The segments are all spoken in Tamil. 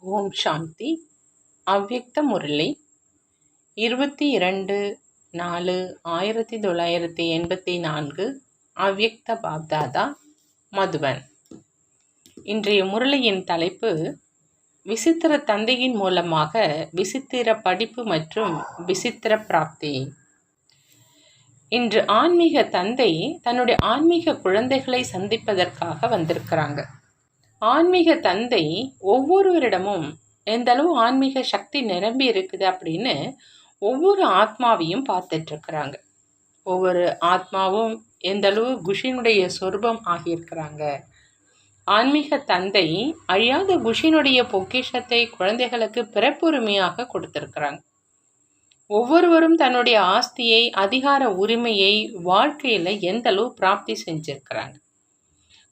ஓம் சாந்தி. அவ்யக்த முரளி 22/4/1984. அவ்யக்த பாப்தாதா, மதுபன். இன்றைய முரளியின் தலைப்பு விசித்திர தந்தையின் மூலமாக விசித்திர படிப்பு மற்றும் விசித்திர பிராப்தி. இன்று ஆன்மீக தந்தை தன்னுடைய ஆன்மீக குழந்தைகளை சந்திப்பதற்காக வந்திருக்கிறாங்க. ஆன்மீக தந்தை ஒவ்வொருவரிடமும் எந்த அளவு ஆன்மீக சக்தி நிரம்பி இருக்குது அப்படின்னு ஒவ்வொரு ஆத்மாவையும் பார்த்துட்டு இருக்கிறாங்க. ஒவ்வொரு ஆத்மாவும் எந்த அளவு குஷினுடைய சொரூபம் ஆகியிருக்கிறாங்க. ஆன்மீக தந்தை அழியாத குஷினுடைய பொக்கிஷத்தை குழந்தைகளுக்கு பிறப்புரிமையாக கொடுத்திருக்கிறாங்க. ஒவ்வொருவரும் தன்னுடைய ஆஸ்தியை, அதிகார உரிமையை வாழ்க்கையில எந்த அளவு பிராப்தி செஞ்சிருக்கிறாங்க.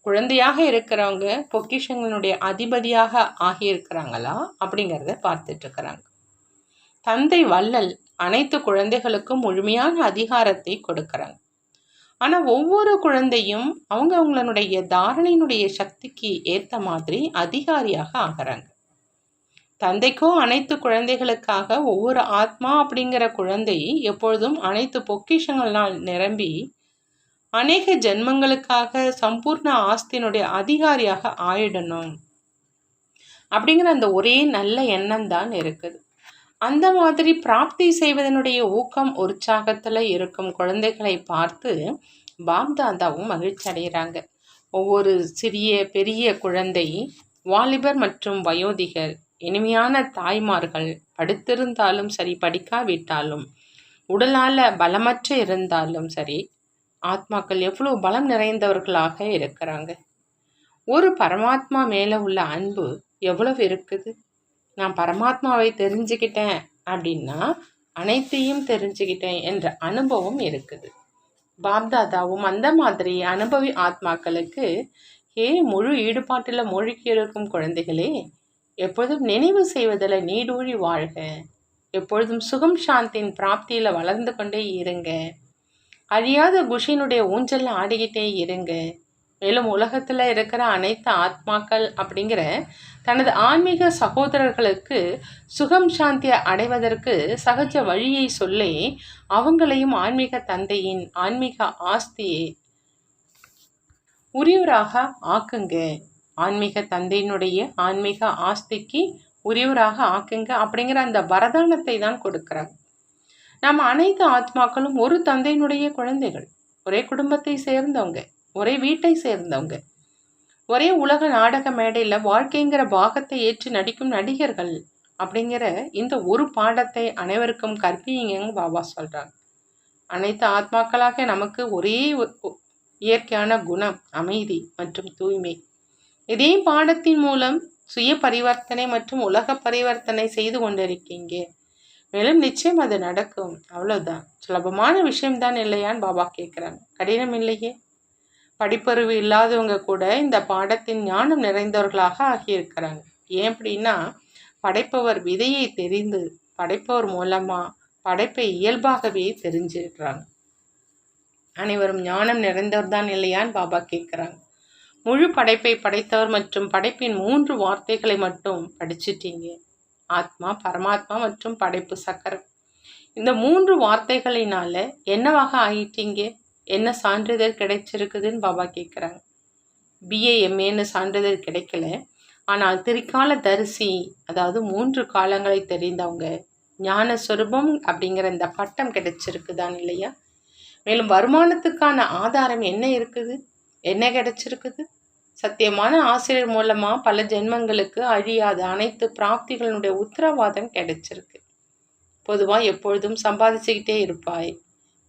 குழந்தையாக இருக்கிறவங்க பொக்கிஷங்களுடைய அதிபதியாக ஆகியிருக்கிறாங்களா அப்படிங்கிறத பார்த்துட்டு இருக்கிறாங்க. தந்தை வள்ளல் அனைத்து குழந்தைகளுக்கும் முழுமையான அதிகாரத்தை கொடுக்கிறாங்க. ஆனால் ஒவ்வொரு குழந்தையும் அவங்களுடைய தாரணையினுடைய சக்திக்கு ஏற்ற மாதிரி அதிகாரியாக ஆகிறாங்க. தந்தைக்கோ அனைத்து குழந்தைகளுக்காக ஒவ்வொரு ஆத்மா அப்படிங்கிற குழந்தை எப்பொழுதும் அனைத்து பொக்கிஷங்களால் நிரம்பி அநேக ஜென்மங்களுக்காக சம்பூர்ண ஆஸ்தியினுடைய அதிகாரியாக ஆயிடணும் அப்படிங்கிற அந்த ஒரே நல்ல எண்ணம் தான் இருக்குது. அந்த மாதிரி பிராப்தி செய்வதனுடைய ஊக்கம் உற்சாகத்தில் இருக்கும் குழந்தைகளை பார்த்து பாப்தாதாவும் மகிழ்ச்சி அடைகிறாங்க. ஒவ்வொரு சிறிய பெரிய குழந்தை, வாலிபர் மற்றும் வயோதிகர், இனிமையான தாய்மார்கள், படித்திருந்தாலும் சரி படிக்காவிட்டாலும், உடலால் பலமற்ற இருந்தாலும் சரி, ஆத்மாக்கள் எவ்வளவு பலம் நிறைந்தவர்களாக இருக்கிறாங்க. ஒரு பரமாத்மா மேலே உள்ள அன்பு எவ்வளவு இருக்குது. நான் பரமாத்மாவை தெரிஞ்சுக்கிட்டேன் அப்படின்னா அனைத்தையும் தெரிஞ்சுக்கிட்டேன் என்ற அனுபவம் இருக்குது. பாப்தாதாவும் அந்த மாதிரி அனுபவி ஆத்மாக்களுக்கு முழு ஈடுபாட்டில் மூழ்கி இருக்கும் குழந்தைகளே, எப்பொழுதும் நினைவு செய்வதில் நீடூழி வாழ்க, எப்பொழுதும் சுகம் சாந்தியின் பிராப்தியில் வளர்ந்து கொண்டே இருங்க, அழியாத குஷினுடைய ஊஞ்சலில் ஆடிக்கிட்டே இருங்க. மேலும் உலகத்தில் இருக்கிற அனைத்து ஆத்மாக்கள் அப்படிங்கிற தனது ஆன்மீக சகோதரர்களுக்கு சுகம் சாந்தியை அடைவதற்கு சகஜ வழியை சொல்லி அவங்களையும் ஆன்மீக தந்தையின் ஆன்மீக ஆஸ்தியை உரியவராக ஆக்குங்க. ஆன்மீக தந்தையினுடைய ஆன்மீக ஆஸ்திக்கு உரியவராக ஆக்குங்க அப்படிங்கிற அந்த வரதானத்தை தான் கொடுக்குறாங்க. நம்ம அனைத்து ஆத்மாக்களும் ஒரு தந்தையினுடைய குழந்தைகள், ஒரே குடும்பத்தை சேர்ந்தவங்க, ஒரே வீட்டை சேர்ந்தவங்க, ஒரே உலக நாடக மேடையில் வாழ்க்கைங்கிற பாகத்தை ஏற்று நடிக்கும் நடிகர்கள் அப்படிங்கிற இந்த ஒரு பாடத்தை அனைவருக்கும் கற்பிங்கன்னு பாபா சொல்கிறாங்க. அனைத்து ஆத்மாக்களாக நமக்கு ஒரே இயற்கையான குணம் அமைதி மற்றும் தூய்மை. இதே பாடத்தின் மூலம் சுய பரிவர்த்தனை மற்றும் உலக பரிவர்த்தனை செய்து கொண்டிருக்கீங்க. மேலும் நிச்சயம் அது நடக்கும். அவ்வளோதான், சுலபமான விஷயம்தான் இல்லையான்னு பாபா கேட்குறாங்க. கடினம் இல்லையே. படிப்பறிவு இல்லாதவங்க கூட இந்த பாடத்தின் ஞானம் நிறைந்தவர்களாக ஆகியிருக்கிறாங்க. ஏன் அப்படின்னா படைப்பவர் விதையை தெரிந்து படைப்பவர் மூலமாக படைப்பை இயல்பாகவே தெரிஞ்சிருக்கிறாங்க. அனைவரும் ஞானம் நிறைந்தவர் தான் இல்லையான்னு பாபா கேட்குறாங்க. முழு படைப்பை படைத்தவர் மற்றும் படைப்பின் 3 வார்த்தைகளை மட்டும் படிச்சிட்டீங்க. ஆத்மா, பரமாத்மா மற்றும் படைப்பு சக்கரம். இந்த 3 வார்த்தைகளினால என்னவாக ஆயிட்டீங்க? என்ன சான்றிதழ் கிடைச்சிருக்குதுன்னு பாபா கேட்குறாங்க. பிஏ எம்ஏன்னு சான்றிதழ் கிடைக்கல, ஆனால் திரிகால தரிசி, அதாவது 3 காலங்களை தெரிந்தவங்க, ஞான சொரூபம் அப்படிங்கிற இந்த பட்டம் கிடைச்சிருக்குதான் இல்லையா? மேலும் வருமானத்துக்கான ஆதாரம் என்ன இருக்குது? என்ன கிடைச்சிருக்குது? சத்தியமான ஆசிரியர் மூலமா பல ஜென்மங்களுக்கு அழியாத அனைத்து பிராப்திகளுடைய உத்தரவாதம் கிடைச்சிருக்கு. பொதுவாக எப்பொழுதும் சம்பாதிச்சுக்கிட்டே இருப்பாய்,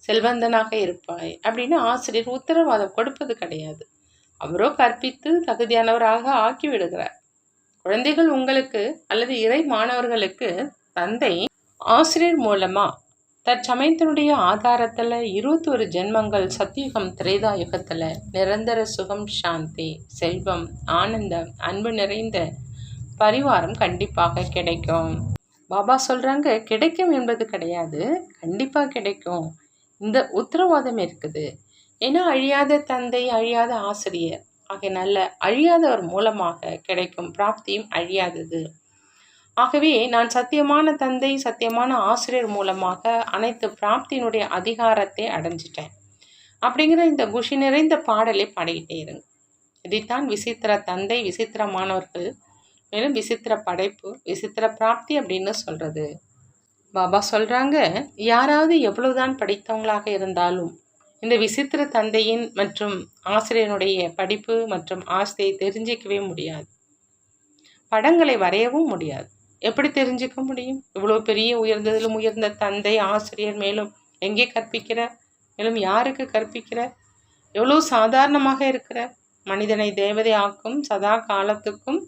செல்வந்தனாக இருப்பாய் அப்படின்னு ஆசிரியர் உத்தரவாதம் கொடுப்பது கிடையாது. அவரோ கற்பித்து தகுதியானவராக ஆக்கி விடுகிறார். குழந்தைகள் உங்களுக்கு அல்லது இறை மாணவர்களுக்கு தந்தை ஆசிரியர் மூலமா தற்சமயத்தினுடைய ஆதாரத்தில் 21 ஜென்மங்கள் சத்தியுகம் திரேதாயுகத்தில் நிரந்தர சுகம் சாந்தி, செல்வம், ஆனந்தம், அன்பு நிறைந்த பரிவாரம் கண்டிப்பாக கிடைக்கும். பாபா சொல்கிறாங்க, கிடைக்கும் என்பது கிடையாது, கண்டிப்பாக கிடைக்கும். இந்த உத்தரவாதம் இருக்குது. ஏன்னா அழியாத தந்தை, அழியாத ஆசிரியர் ஆகிய நல்ல அழியாதவர் மூலமாக கிடைக்கும் பிராப்தியும் அழியாதது. ஆகவே நான் சத்தியமான தந்தை, சத்தியமான ஆசிரியர் மூலமாக அனைத்து பிராப்தியினுடைய அதிகாரத்தை அடைஞ்சிட்டேன் அப்படிங்கிற இந்த குஷி நிறைந்த பாடலை பாடிக்கிட்டே இருங்க. இதைத்தான் விசித்திர தந்தை, விசித்திரமானவர்கள், மேலும் விசித்திர படைப்பு, விசித்திர பிராப்தி அப்படின்னு சொல்றது. பாபா சொல்றாங்க, யாராவது எவ்வளவுதான் படித்தவங்களாக இருந்தாலும் இந்த விசித்திர தந்தையின் மற்றும் ஆசிரியனுடைய படிப்பு மற்றும் ஆஸ்தியை தெரிஞ்சிக்கவே முடியாது. படங்களை வரையவும் முடியாது. எப்படி தெரிஞ்சுக்க முடியும்? இவ்வளோ பெரிய உயர்ந்ததிலும் உயர்ந்த தந்தை, ஆசிரியர், மேலும் எங்கே கற்பிக்கிறார், மேலும் யாருக்கு கற்பிக்கிறார், எவ்வளோ சாதாரணமாக இருக்கிறார். மனிதனை தேவதை ஆக்கும், சதா காலத்துக்கும்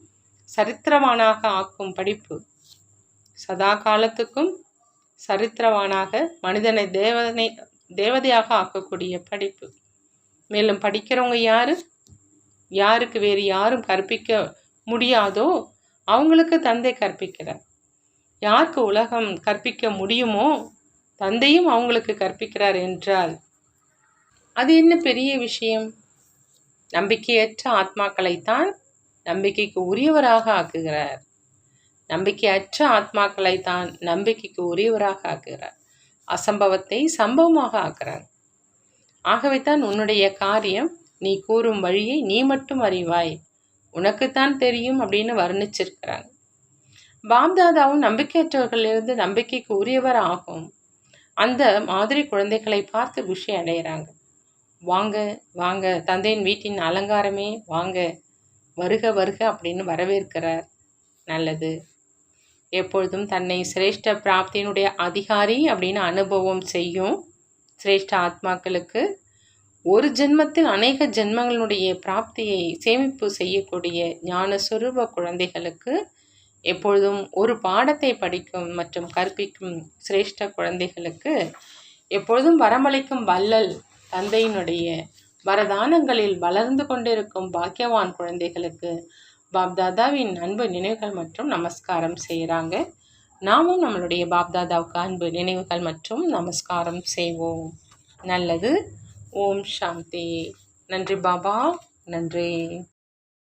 சரித்திரவானாக ஆக்கும் படிப்பு, சதா காலத்துக்கும் சரித்திரவானாக மனிதனை தேவதையாக ஆக்கக்கூடிய படிப்பு. மேலும் படிக்கிறவங்க யாரு? யாருக்கு வேறு யாரும் கற்பிக்க முடியாதோ அவங்களுக்கு தந்தை கற்பிக்கிறார். யாருக்கு உலகம் கற்பிக்க முடியுமோ தந்தையும் அவங்களுக்கு கற்பிக்கிறார் என்றால் அது என்ன பெரிய விஷயம்? நம்பிக்கையற்ற ஆத்மாக்களைத்தான் நம்பிக்கைக்கு உரியவராக ஆக்குகிறார். நம்பிக்கையற்ற ஆத்மாக்களைத்தான் நம்பிக்கைக்கு உரியவராக ஆக்குகிறார். அசம்பவத்தை சம்பவமாக ஆக்குறார். ஆகவே தான் உன்னுடைய காரியம், நீ கூறும் வழியை நீ மட்டும் அறிவாய், உனக்குத்தான் தெரியும் அப்படின்னு வர்ணிச்சிருக்கிறாங்க. பாப்தாதாவும் நம்பிக்கையற்றவர்களிலிருந்து நம்பிக்கைக்கு உரியவர் ஆகும் அந்த மாதிரி குழந்தைகளை பார்த்து குஷி அடைகிறாங்க. வாங்க வாங்க, தந்தையின் வீட்டின் அலங்காரமே வாங்க, வருக வருக அப்படின்னு வரவேற்கிறார். நல்லது. எப்பொழுதும் தன்னை சிரேஷ்ட பிராப்தியினுடைய அதிகாரி அப்படின்னு அனுபவம் செய்யும் சிரேஷ்ட ஆத்மாக்களுக்கு ஒரு ஜென்மத்தில் அநேக ஜென்மங்களுடைய பிராப்தியை சேமிப்பு செய்யக்கூடிய ஞான சுரூப குழந்தைகளுக்கு எப்பொழுதும் ஒரு பாடத்தை படிக்கும் மற்றும் கற்பிக்கும் சிரேஷ்ட குழந்தைகளுக்கு எப்பொழுதும் வரமளிக்கும் வள்ளல் தந்தையினுடைய வரதானங்களில் வளர்ந்து கொண்டிருக்கும் பாக்கியவான் குழந்தைகளுக்கு பாப்தாதாவின் அன்பு நினைவுகள் மற்றும் நமஸ்காரம் செய்கிறாங்க. நாமும் நம்மளுடைய பாப்தாதாவுக்கு அன்பு நினைவுகள் மற்றும் நமஸ்காரம் செய்வோம். நல்லது. ஓம் சாந்தி. நன்றி பாபா. நன்றி.